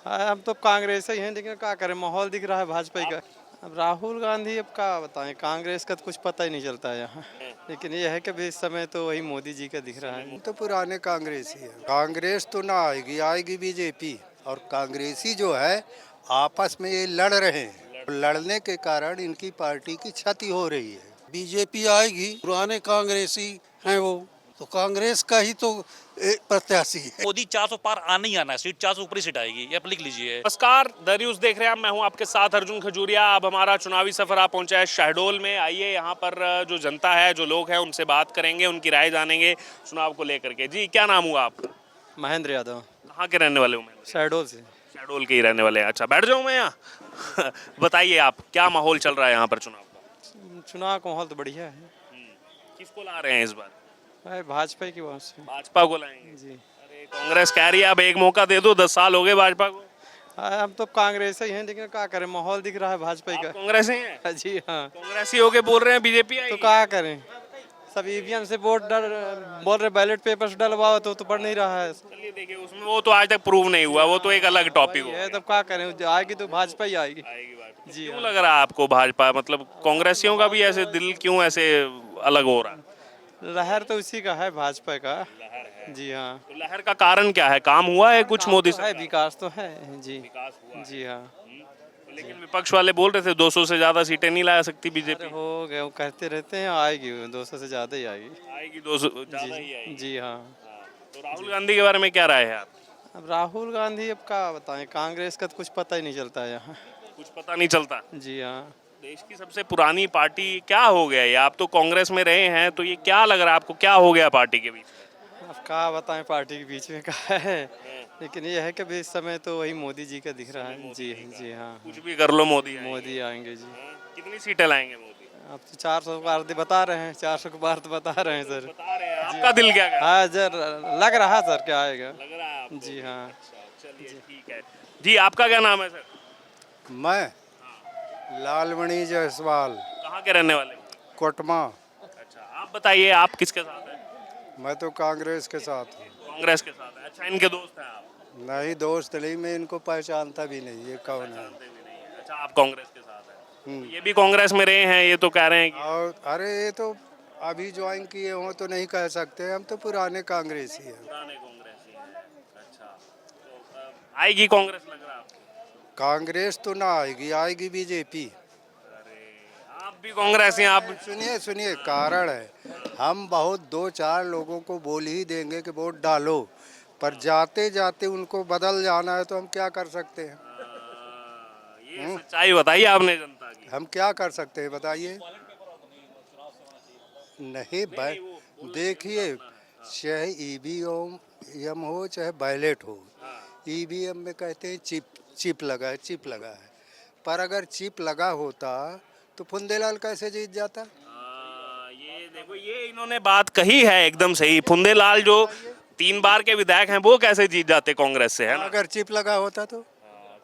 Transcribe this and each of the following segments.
हाँ, हम तो कांग्रेस ही हैं, लेकिन क्या करें, माहौल दिख रहा है भाजपा का। अब राहुल गांधी, अब क्या बताएं, कांग्रेस का तो कुछ पता ही नहीं चलता है यहाँ। लेकिन ये है कि अभी इस समय तो वही मोदी जी का दिख रहा है। तो पुराने कांग्रेस ही है। कांग्रेस तो ना आएगी, आएगी बीजेपी। और कांग्रेसी जो है आपस में ये लड़ रहे हैं, लड़ने के कारण इनकी पार्टी की क्षति हो रही है। बीजेपी आएगी, पुराने कांग्रेसी हैं वो, तो कांग्रेस का ही तो प्रत्याशी है। मोदी 400 पार आना ही आना है, सीट 400 ऊपर ही सीट आएगी, ये आप लिख लीजिए। नमस्कार, द न्यूज़ देख रहे हैं आप, मैं हूं आपके साथ अर्जुन खजूरिया। अब हमारा चुनावी सफर आ पहुंचा है शहडोल में। आइए यहाँ पर जो जनता है, जो लोग हैं, उनसे बात करेंगे, उनकी राय जानेंगे चुनाव को लेकर के। जी, क्या नाम हुआ आपका? महेंद्र यादव, कहाँ के रहने वाले हो? मैं शहडोल से। शहडोल के ही रहने वाले हैं। अच्छा, बैठ जाऊँ मैं यहाँ? बताइए आप, क्या माहौल चल रहा है यहाँ पर चुनाव का? चुनाव का माहौल तो बढ़िया है। किसको ला रहे हैं इस बार? भाई भाजपा की बात से। भाजपा को लाएंगे? जी। अरे, कांग्रेस कह रही है अब एक मौका दे दो, 10 साल हो गए भाजपा को। हाँ, हम तो कांग्रेस ही हैं, लेकिन क्या करें, माहौल दिख रहा है भाजपा का। कांग्रेस हैं? जी हाँ। कांग्रेसी होके बोल रहे हैं बीजेपी तो आएगी। क्या करें, सब ईवीएम से वोट बोल रहे, बैलेट पेपर से डलवाओ तो पड़ नहीं रहा है। चलिए देखिए, उसमें वो तो आज तक प्रूव नहीं हुआ, वो तो एक अलग टॉपिक ये है। तब क्या करें, आएगी तो भाजपा ही आएगी। जी क्यों हाँ। लग रहा है आपको भाजपा, मतलब कांग्रेसियों का भी ऐसे दिल क्यों ऐसे अलग हो रहा है? लहर तो उसी का है, भाजपा का। जी हाँ। तो लहर का कारण क्या है? काम हुआ है कुछ मोदी तो है, सरकार? विकास तो है। जी। विकास हुआ है। जी हाँ। लेकिन विपक्ष वाले बोल रहे थे 200 से ज्यादा सीटें नहीं ला सकती अरे बीजेपी। हो गए, वो कहते रहते हैं, आएगी 200 से ज्यादा ही आएगी। आएगी 200 ज्यादा ही आएगी। जी हाँ। हाँ। तो राहुल गांधी के बारे में क्या राय है आप? अब राहुल गांधी, अब क्या बताएं, कांग्रेस का तो कुछ पता ही नहीं चलता है यहाँ। कुछ पता नहीं चलता। जी हाँ। देश की सबसे पुरानी पार्टी क्या हो गया ये? आप तो कांग्रेस में रहे हैं, तो ये क्या लग रहा है आपको, क्या हो गया पार्टी के बीच? अब क्या बताएं, पार्टी के बीच में क्या है। लेकिन ये है कि अभी इस समय तो वही मोदी जी का दिख रहा है। जी जी हाँ। कुछ भी कर लो, मोदी आएंगे। मोदी आएंगे जी। कितनी सीटें लाएंगे मोदी? अब तो 400 के बार बता रहे हैं, 400 के बार तो बता रहे हैं सर। बता रहे हैं, आपका दिल क्या कह रहा है? हाँ सर, लग रहा सर क्या आएगा। लग रहा है आपको? जी हाँ। चलिए ठीक है। जी, आपका क्या नाम है सर? मैं लालमणि जायसवाल, कहाँ के रहने वाले? कोटमा। अच्छा, आप बताइए, आप किसके साथ हैं? मैं तो कांग्रेस के साथ हूँ। कांग्रेस के साथ है। अच्छा, इनके दोस्त हैं आप? नहीं, दोस्त नहीं, मैं इनको पहचानता भी नहीं, ये कौन है। अच्छा, आप कांग्रेस के साथ हैं। हम्म। ये भी कांग्रेस में रहे हैं, ये तो कह रहे हैं कि और अरे ये तो अभी ज्वाइन किए हो तो नहीं कह सकते, हम तो पुराने कांग्रेसी हैं। पुराने कांग्रेसी हैं। अच्छा, तो आएगी कांग्रेस लग रहा है आपको? कांग्रेस तो ना आएगी, आएगी बीजेपी। आप भी कांग्रेसी हैं? आप सुनिए सुनिए, कारण है, हम बहुत 2-4 लोगों को बोल ही देंगे कि वोट डालो, पर जाते जाते उनको बदल जाना है तो हम क्या कर सकते हैं। ये सच्चाई बताइए आपने जनता की। हम क्या कर सकते हैं बताइए। नहीं भाई, देखिए, चाहे ईवीएम हो चाहे बैलेट हो, ईवीएम में कहते हैं चिप लगा है, चिप लगा है। पर अगर चिप लगा होता तो फुंदेलाल कैसे जीत जाता। ये देखो, ये इन्होंने बात कही है एकदम सही। फुंदेलाल जो 3 बार के विधायक हैं, वो कैसे जीत जाते कांग्रेस से, है ना? अगर चिप लगा होता तो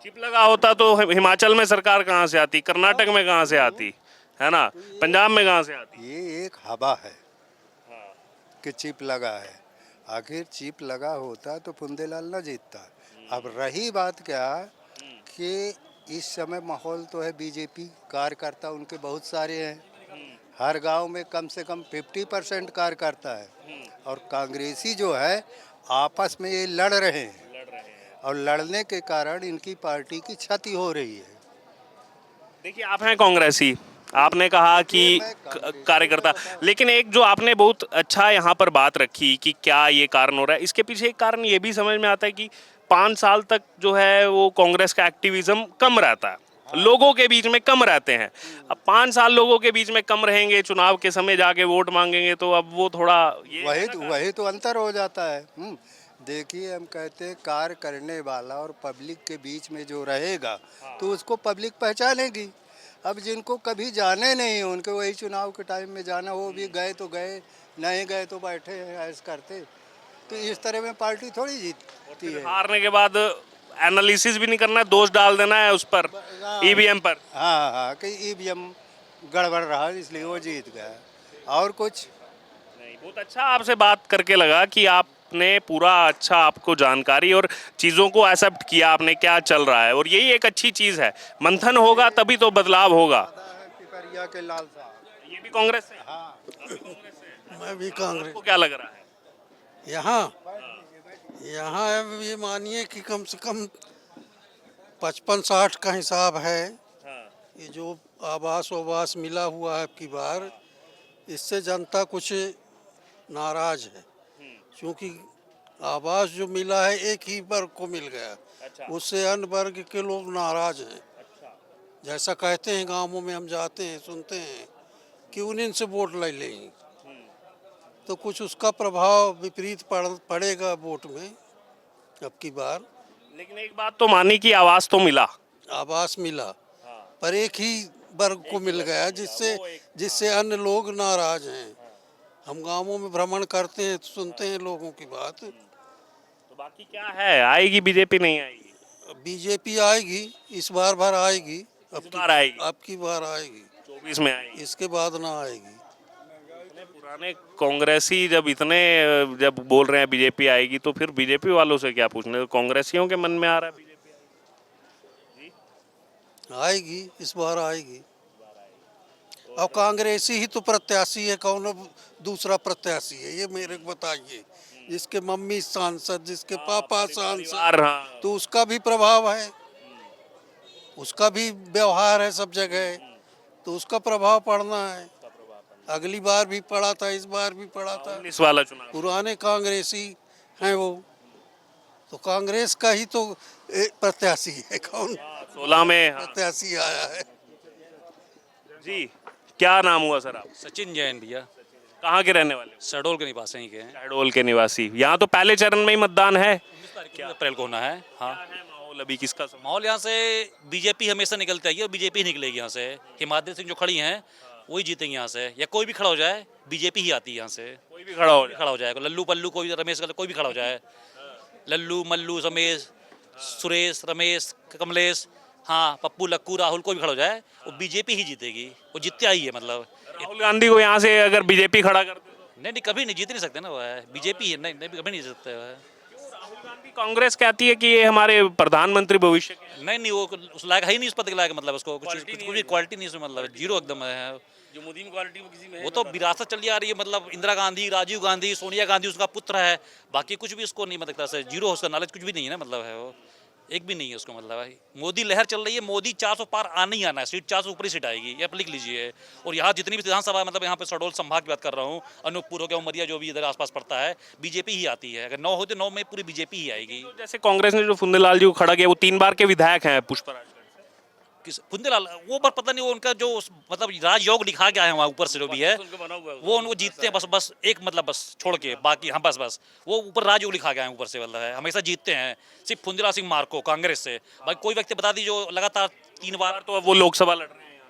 चिप लगा होता तो हिमाचल में सरकार कहाँ से आती, कर्नाटक में कहाँ से आती, है ना, पंजाब में कहाँ से आती? ये एक हवा है कि चिप लगा है। आखिर चिप लगा होता तो फुंदेलाल न जीतता। अब रही बात क्या कि इस समय माहौल तो है, बीजेपी कार्यकर्ता उनके बहुत सारे हैं, हर गांव में कम से कम 50% कार्यकर्ता है। और कांग्रेसी जो है आपस में ये लड़ रहे हैं, और लड़ने के कारण इनकी पार्टी की क्षति हो रही है। देखिए, आप हैं कांग्रेसी, आपने कहा कि कार्यकर्ता, लेकिन एक जो आपने बहुत अच्छा यहाँ पर बात रखी कि क्या ये कारण हो रहा है, इसके पीछे एक कारण ये भी समझ में आता है कि 5 साल तक जो है वो कांग्रेस का एक्टिविज्म कम रहता है, लोगों के बीच में कम रहते हैं। अब 5 साल लोगों के बीच में कम रहेंगे, चुनाव के समय जाके वोट मांगेंगे, तो अब वो थोड़ा वही तो अंतर हो जाता है। देखिए, हम कहते हैं कार्य करने वाला और पब्लिक के बीच में जो रहेगा तो उसको पब्लिक पहचानेगी। अब जिनको कभी जाने नहीं, उनको वही चुनाव के टाइम में जाना, वो भी गए तो गए, नहीं गए तो बैठे हैं ऐसे करते। तो इस तरह में पार्टी थोड़ी जीतती है। हारने के बाद एनालिसिस भी नहीं करना है, दोष डाल देना है उस पर, ईवीएम पर। हाँ हाँ, कि ईवीएम गड़बड़ रहा इसलिए वो जीत गया, और कुछ नहीं। बहुत अच्छा आपसे बात करके लगा कि आप आपने पूरा अच्छा आपको जानकारी और चीज़ों को एक्सेप्ट किया आपने क्या चल रहा है, और यही एक अच्छी चीज़ है। मंथन होगा तभी तो बदलाव होगा। पिपरिया के लाल साहब। ये भी कांग्रेस से? मैं भी कांग्रेस। आपको क्या लग रहा है? यहाँ यहाँ अब ये मानिए कि कम से कम 55-60 का हिसाब है। ये जो आवास मिला है अब की बार, इससे जनता कुछ नाराज है, क्योंकि आवास जो मिला है एक ही वर्ग को मिल गया, उससे अन्य वर्ग के लोग नाराज हैं। जैसा कहते हैं गांवों में हम जाते हैं सुनते हैं कि उन्हीं से वोट ले लें, तो कुछ उसका प्रभाव विपरीत पड़ेगा वोट में अब की बार। लेकिन एक बात तो मानी कि आवाज तो मिला। आवास मिला पर एक ही वर्ग को मिल गया, जिससे अन्य लोग नाराज हैं। हम गांवों में भ्रमण करते हैं, सुनते हैं लोगों की बात। तो बाकी क्या है, आएगी बीजेपी नहीं आएगी? बीजेपी आएगी, इस बार भर आएगी, बार आएगी? अब की बार आएगी, 24 में आएगी। इसके बाद ना आएगी। पुराने कांग्रेसी जब बोल रहे हैं बीजेपी आएगी, तो फिर बीजेपी वालों से क्या पूछने, कांग्रेसियों के मन में आ रहा है बीजेपी आएगी, इस बार आएगी। अब कांग्रेसी ही तो प्रत्याशी है, कौन दूसरा प्रत्याशी है ये मेरे को बताइए। जिसके मम्मी सांसद, जिसके पापा सांसद, तो उसका भी प्रभाव है, उसका भी व्यवहार है सब जगह, तो उसका प्रभाव पड़ना है। अगली बार भी पड़ा था, इस बार भी पड़ा था। इस वाला चुनाव पुराने कांग्रेसी हैं वो, तो कांग्रेस का ही तो प्रत्याशी है। कौन 16 में प्रत्याशी आया है? जी, क्या नाम हुआ सर आप? सचिन जैन भैया, कहाँ के रहने वाले? शहडोल के निवासी ही के हैं। शहडोल के निवासी। यहाँ तो पहले चरण में ही मतदान है। 19 अप्रैल को होना है। हाँ, क्या है माहौल अभी, किसका समर्थन? माहौल यहाँ से बीजेपी हमेशा निकलती है और बीजेपी ही निकलेगी यहाँ से। हिमाद्री सिंह जो खड़ी हैं वही जीतेंगे यहाँ से, या कोई भी खड़ा हो जाए बीजेपी ही आती है यहाँ से। कोई भी खड़ा हो जाए। खड़ा हो जाएगा, लल्लू पल्लू कोई, रमेश कोई भी खड़ा हो जाए, लल्लू मल्लू रमेश सुरेश रमेश कमलेश, हाँ पप्पू लक्कू राहुल कोई भी खड़ा हो जाए, वो बीजेपी ही जीतेगी, वो जीतते आई है। मतलब राहुल गांधी को यहाँ से अगर बीजेपी खड़ा कर दे तो? नहीं, कभी नहीं जीत नहीं सकते ना, वो है बीजेपी है। नहीं, कभी नहीं जीत सकते वो है। राहुल गांधी कांग्रेस कहती है कि ये हमारे प्रधानमंत्री भविष्य के। नहीं, वो उस लायक है ही नहीं, उस पद के लायक। मतलब उसको कुछ भी क्वालिटी नहीं उसमें, मतलब जीरो एकदम है। जो मोदी में क्वालिटी वो किसी में वो तो विरासत चली आ रही है, मतलब इंदिरा गांधी, राजीव गांधी, सोनिया गांधी उसका पुत्र है। बाकी कुछ भी उसको नहीं, मतलब से जीरो, उसका नॉलेज कुछ भी नहीं है ना, मतलब है वो एक भी नहीं है उसको। मतलब भाई मोदी लहर चल रही है, मोदी 400 पार आना ही आना है, सीट 400 ऊपर ही सीट आएगी, ये आप लिख लीजिए। और यहाँ जितनी भी विधानसभा, मतलब यहाँ पे शहडोल संभाग की बात कर रहा हूँ, अनूपपुर हो गया, उमरिया, जो भी इधर आसपास पड़ता है, बीजेपी ही आती है। अगर 9 होते 9 में पूरी बीजेपी ही आएगी। जैसे कांग्रेस ने जो फुंदेलाल जी को खड़ा किया, वो 3 बार के विधायक हैं पुष्पराज। किस फुंदेलाल, वो पर पता नहीं, वो उनका जो मतलब राजयोग लिखा गया है वहाँ ऊपर से जो भी है, वो उनको जीतते हैं बस एक, मतलब बस छोड़ के बाकी, हाँ बस वो ऊपर राजयोग लिखा गया है ऊपर से, मतलब है हमेशा जीतते हैं। सिर्फ फुंदेलाल सिंह मार्को कांग्रेस से, भाई कोई व्यक्ति बता दी जो लगातार 3 बार, तो अब वो लोकसभा लड़ रहे हैं।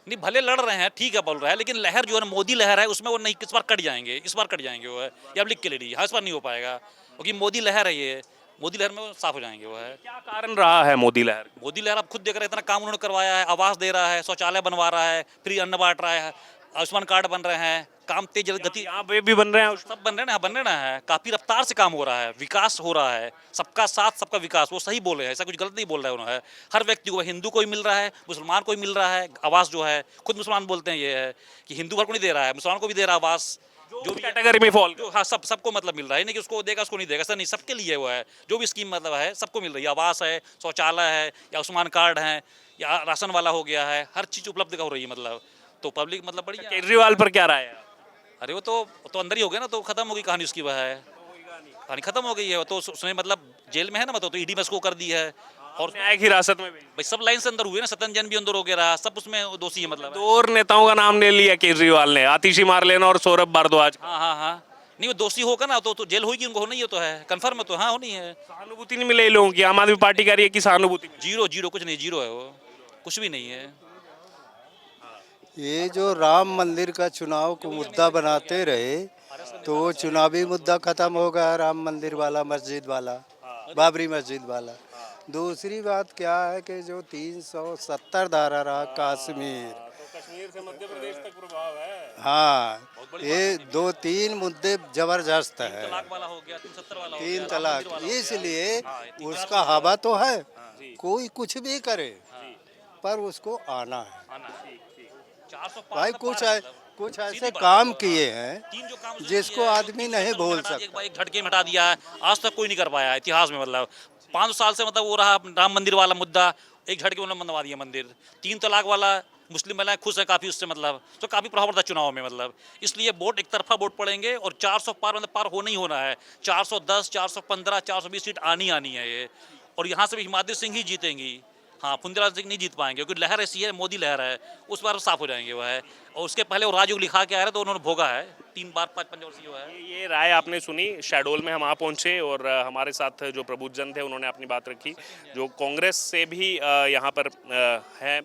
नहीं भले लड़ रहे हैं, ठीक है बोल रहा है, लेकिन लहर जो है मोदी लहर है, उसमें वो नहीं, इस बार कट जाएंगे, इस बार कट जाएंगे वो है, ये आप लिख के ले लीजिए। हाँ, इस बार नहीं हो पाएगा, क्योंकि मोदी लहर है, ये मोदी लहर में वो साफ हो जाएंगे वो है। क्या कारण रहा है मोदी लहर? मोदी लहर आप खुद देख रहे हैं, इतना काम उन्होंने करवाया है, आवास दे रहा है, शौचालय बनवा रहा है, फ्री अन्न बांट रहा है, आयुष्मान कार्ड बन रहे हैं, काम तेज गति, यहाँ पे भी बन रहे हैं। सब बन रहे हैं ना, बन रहे हैं, काफी रफ्तार से काम हो रहा है, विकास हो रहा है, सबका साथ सबका विकास, वो सही बोले हैं, ऐसा कुछ गलत नहीं बोल रहे हैं उन्होंने। हर व्यक्ति को, हिंदू को भी मिल रहा है, मुसलमान को भी मिल रहा है आवास जो है। खुद मुसलमान बोलते हैं ये है कि हिंदू भर को नहीं दे रहा है, मुसलमान को भी दे रहा है आवास, जो भी कैटेगरी में फॉल, जो, हाँ सबको मतलब मिल रहा है, नहीं कि उसको देगा उसको नहीं देगा, ऐसा नहीं, सबके लिए वो है। जो भी स्कीम मतलब है सबको मिल रही है, आवास है, शौचालय है, या आयुष्मान कार्ड है, या राशन वाला हो गया है, हर चीज़ उपलब्ध हो रही है। मतलब तो पब्लिक मतलब बढ़िया। केजरीवाल पर क्या राय है? अरे वो तो अंदर ही हो गया ना, तो खत्म होगी कहानी उसकी, वह है कहानी खत्म हो गई है। वो तो उसने मतलब जेल में है ना, मतलब तो ईडी में उसको कर दी है, और न्यायिक हिरासत में भी भाई सब लाइन से अंदर हुए ना, सत्यन भी अंदर हो गया, सब उसमें दोषी है। मतलब दो और नेताओं का नाम ले लिया केजरीवाल ने, आतिशी मारलेन और सौरभ भारद्वाज। हाँ, नहीं वो दोषी होगा ना, तो जेल होगी उनको, होनी है तो है कंफर्म है, तो हाँ होनी है। सहानुभूति नहीं मिले लोगों की, आम आदमी पार्टी कह रही है कि सहानुभूति। जीरो कुछ नहीं, जीरो है वो, कुछ भी नहीं है। ये जो राम मंदिर का चुनाव को मुद्दा बनाते रहे, तो वो चुनावी मुद्दा खत्म हो गया, राम मंदिर वाला, मस्जिद वाला, बाबरी मस्जिद वाला। दूसरी बात क्या है कि जो 370 धारा रहा कश्मीर, कश्मीर से मध्य प्रदेश तक प्रभाव है। हाँ, ये 2-3 मुद्दे जबरदस्त है। तलाक वाला हो गया, 370 वाला हो गया, 3 राम तलाक, मंदिर वाला हो गया। इसलिए हाँ, ये 3 उसका तलाक हवा तो है, जी। कोई कुछ भी करे, पर उसको आना है। आना है। 400 पार भाई तो कुछ पार है है, मतलब। कुछ सीधी ऐसे बात काम है। किए हाँ। हैं 3 जो काम उसने जिसको किए हैं, आदमी 30 नहीं सेकंड में भूल हटा दिया, सकता। एक झटके में हटा दिया है, आज तक कोई नहीं कर पाया है इतिहास में मतलब 500 साल से मतलब वो रहा राम मंदिर वाला मुद्दा, एक झटके में उन्होंने बनवा दिया मंदिर। 3 तलाक वाला मुस्लिम महिलाएं खुश हैं काफ़ी उससे मतलब, तो काफ़ी प्रभाव पड़ता है चुनाव में मतलब। इसलिए वोट एक तरफा वोट पड़ेंगे और 400 पार मतलब पार होना ही होना है। 410, 415, 420 सीट आनी है ये, और यहाँ से भी हिमाद्री सिंह ही जीतेंगी। हाँ, पुंजराज सिंह नहीं जीत पाएंगे क्योंकि लहर ऐसी है, मोदी लहर है, उस बार साफ हो जाएंगे वह है। और उसके पहले वो राजयोग लिखा के आ रहे तो उन्होंने भोगा है 3 बार 5 पंचवर्षीय हुआ है। ये राय आपने सुनी, शहडोल में हम आ पहुंचे और हमारे साथ जो प्रबुद्धजन थे उन्होंने अपनी बात रखी, जो कांग्रेस से भी यहाँ पर हैं,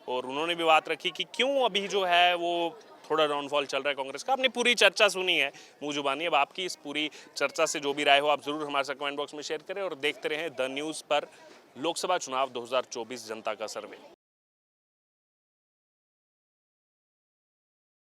और उन्होंने भी बात रखी कि क्यों अभी जो है वो थोड़ा डाउनफॉल चल रहा है कांग्रेस का। आपने पूरी चर्चा सुनी है मुँह जुबानी। अब आपकी इस पूरी चर्चा से जो भी राय हो आप जरूर हमारे साथ कमेंट बॉक्स में शेयर करें और देखते रहें द न्यूज़ पर लोकसभा चुनाव 2024 जनता का सर्वे।